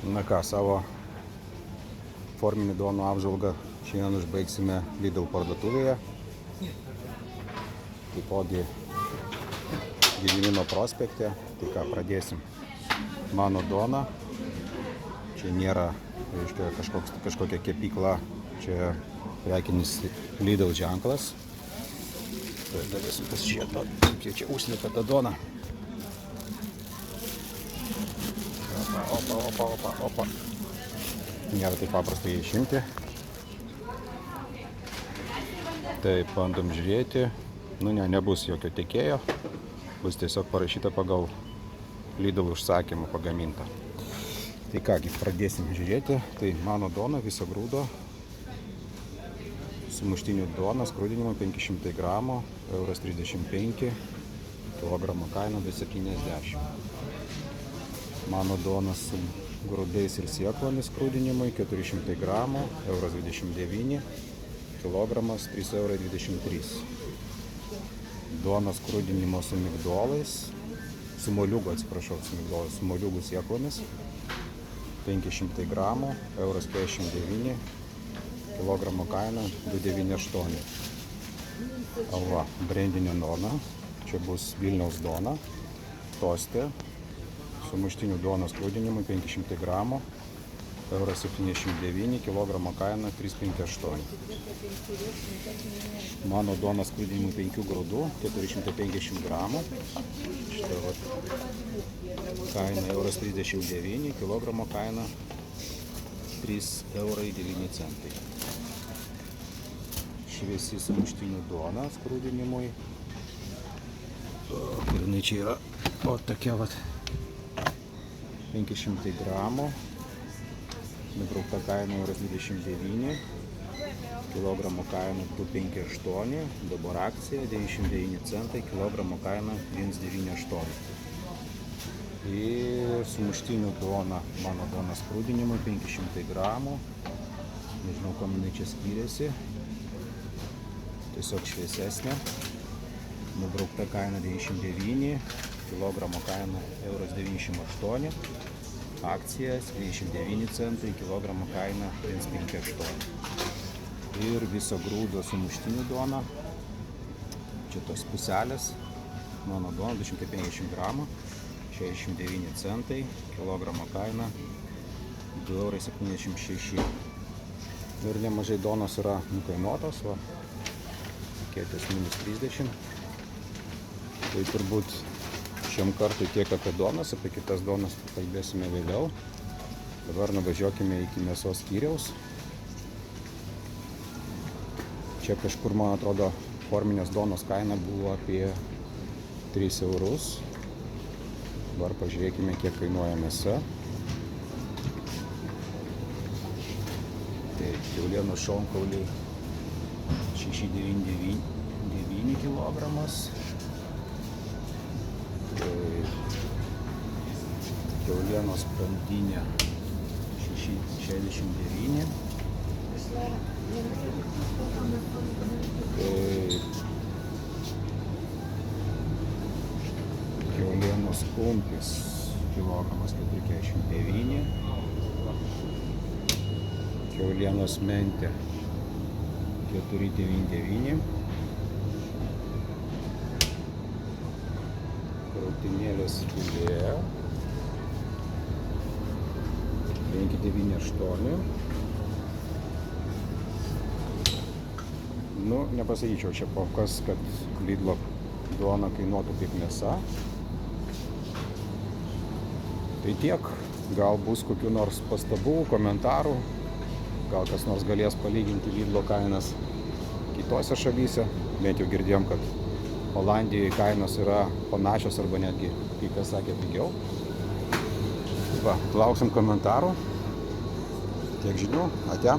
Na ką, savo forminį duonų apžvalgą šiandien užbaigsime Lidl parduotuvėje. Taipogi Gedimino prospekte. Tai ką, pradėsim. Mano duona. Čia nėra, reiškia, kažkokia kepykla. Čia prekinis Lidl ženklas. Tai galėsim pasižiūrėti, kiek čia užslėpia ta duona. Opa. Nėra taip paprasta jį išimti. Taip, bandom žiūrėti. Nebus jokio tiekėjo. Bus tiesiog parašyta pagal Lidl užsakymą pagaminta. Tai kągi, pradėsim žiūrėti. Tai mano duona viso grūdo. Sumuštinių duona, skrudinimo 500 gramų, 1,35 €, kilogramo kaina 2,70 €. Mano duona su grūdais ir sėklomis skrudinimui 400 gramų, 1,29 €, kilogramas 3,23 €. Duona skrudinimo su migdolais, su moliūgu sėklomis 500 gramų, 1,59 €, kilogramo kaina 2,98 €. Brandinė duona, čia bus Vilniaus duona, toste. Sumuštinių duonos skrudinimui 500 gramų, 1,79 €, kilogramo kaina 3,58 €. Mano duona skrudinimui 5 grūdų, 450 gramų. Štai vat, kaina 1,39 €, kilogramo kaina 3,09 €. Šviesi sumuštinių duona skrudinimui. Ir jinai čia yra tokia vat. 500 gramų, nubraukta kaina 1,29 €, kilogramo kaina 2,58 €, dabar akcija 99 centai, kilogramo kaina 1,98 €. Ir sumuštinių duona, mano duona skrudinimui 500 gramų, nežinau, kam jinai čia skiriasi, tiesiog šviesesnė, nubraukta kaina 99 €, kilogramo kaina 1,98 €, akcija 79 centai, kilogramo kaina 1,58 €. Ir viso grūdo sumuštinių duona, čia tos puselės, mano duona 250 gramų, 69 centai, kilogramo kaina 2,76 €. Ir nemažai duonos yra nukainuotos, va, kėtės -30. Tai turbūt šiam kartui tiek apie duonas, apie kitas duonas kalbėsime vėliau. Dabar nuvažiuokime iki mėsos skyriaus. Čia kažkur, man atrodo, forminės duonos kaina buvo apie 3 €. Dabar pažiūrėkime, kiek kainuoja mėsa. Tai kiaulienos šonkauliai 6,99 € kilogramas. Kiaulienos spandinė 6,69 €. Kiaulienos kumpis kilogramas 4,49 €. Kiaulienos mentė 4,99 €. Krūtinėlės filė 5,98 €. Nepasakyčiau čia po kas, kad Lidlo duona kainuotų kaip mėsa. Tai tiek, gal bus kokių nors pastabų, komentarų, gal kas nors galės palyginti Lidlo kainas kitose šalyse. Bent jau girdėjom, kad Olandijoje kainos yra panašios arba netgi, kai kas sakė, pigiau. Va, lauksim komentarų. Tiek žinių, ate.